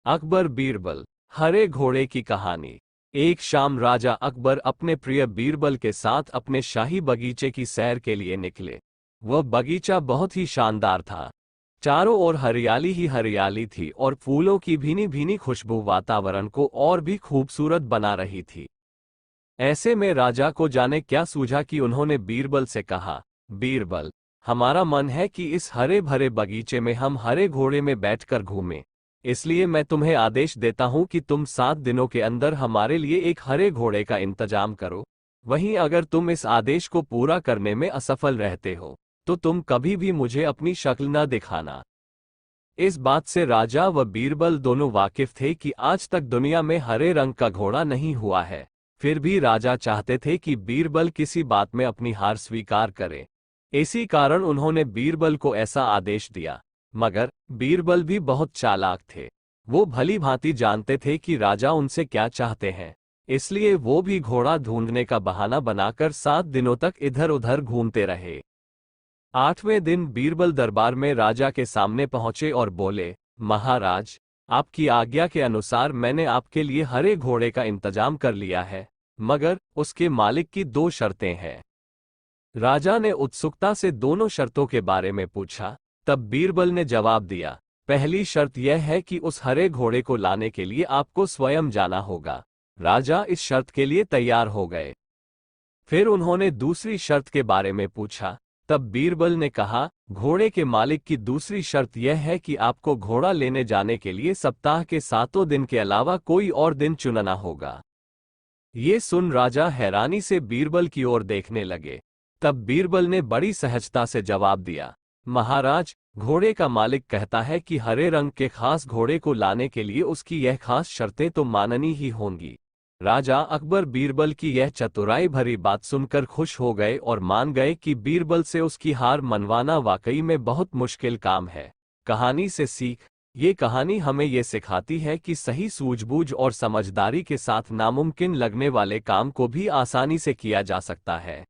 अकबर बीरबल, हरे घोड़े की कहानी। एक शाम राजा अकबर अपने प्रिय बीरबल के साथ अपने शाही बगीचे की सैर के लिए निकले। वह बगीचा बहुत ही शानदार था। चारों ओर हरियाली ही हरियाली थी और फूलों की भीनी भीनी खुशबू वातावरण को और भी खूबसूरत बना रही थी। ऐसे में राजा को जाने क्या सूझा कि उन्होंने बीरबल से कहा, बीरबल, हमारा मन है कि इस हरे भरे बगीचे में हम हरे घोड़े में बैठकर घूमें। इसलिए मैं तुम्हें आदेश देता हूं कि तुम 7 दिनों के अंदर हमारे लिए एक हरे घोड़े का इंतजाम करो। वहीं अगर तुम इस आदेश को पूरा करने में असफल रहते हो तो तुम कभी भी मुझे अपनी शक्ल न दिखाना। इस बात से राजा व बीरबल दोनों वाकिफ थे कि आज तक दुनिया में हरे रंग का घोड़ा नहीं हुआ है। फिर भी राजा चाहते थे कि बीरबल किसी बात में अपनी हार स्वीकार करे। इसी कारण उन्होंने बीरबल को ऐसा आदेश दिया। मगर बीरबल भी बहुत चालाक थे। वो भली भांति जानते थे कि राजा उनसे क्या चाहते हैं। इसलिए वो भी घोड़ा ढूंढने का बहाना बनाकर 7 दिनों तक इधर उधर घूमते रहे। 8वें दिन बीरबल दरबार में राजा के सामने पहुंचे और बोले, महाराज, आपकी आज्ञा के अनुसार मैंने आपके लिए हरे घोड़े का इंतजाम कर लिया है, मगर उसके मालिक की 2 शर्तें हैं। राजा ने उत्सुकता से दोनों शर्तों के बारे में पूछा। तब बीरबल ने जवाब दिया, पहली शर्त यह है कि उस हरे घोड़े को लाने के लिए आपको स्वयं जाना होगा। राजा इस शर्त के लिए तैयार हो गए। फिर उन्होंने दूसरी शर्त के बारे में पूछा। तब बीरबल ने कहा, घोड़े के मालिक की दूसरी शर्त यह है कि आपको घोड़ा लेने जाने के लिए सप्ताह के 7 दिन के अलावा कोई और दिन चुनना होगा। ये सुन राजा हैरानी से बीरबल की ओर देखने लगे। तब बीरबल ने बड़ी सहजता से जवाब दिया, महाराज, घोड़े का मालिक कहता है कि हरे रंग के खास घोड़े को लाने के लिए उसकी यह खास शर्तें तो माननी ही होंगी। राजा अकबर बीरबल की यह चतुराई भरी बात सुनकर खुश हो गए और मान गए कि बीरबल से उसकी हार मनवाना वाकई में बहुत मुश्किल काम है। कहानी से सीख। ये कहानी हमें ये सिखाती है कि सही सूझबूझ और समझदारी के साथ नामुमकिन लगने वाले काम को भी आसानी से किया जा सकता है।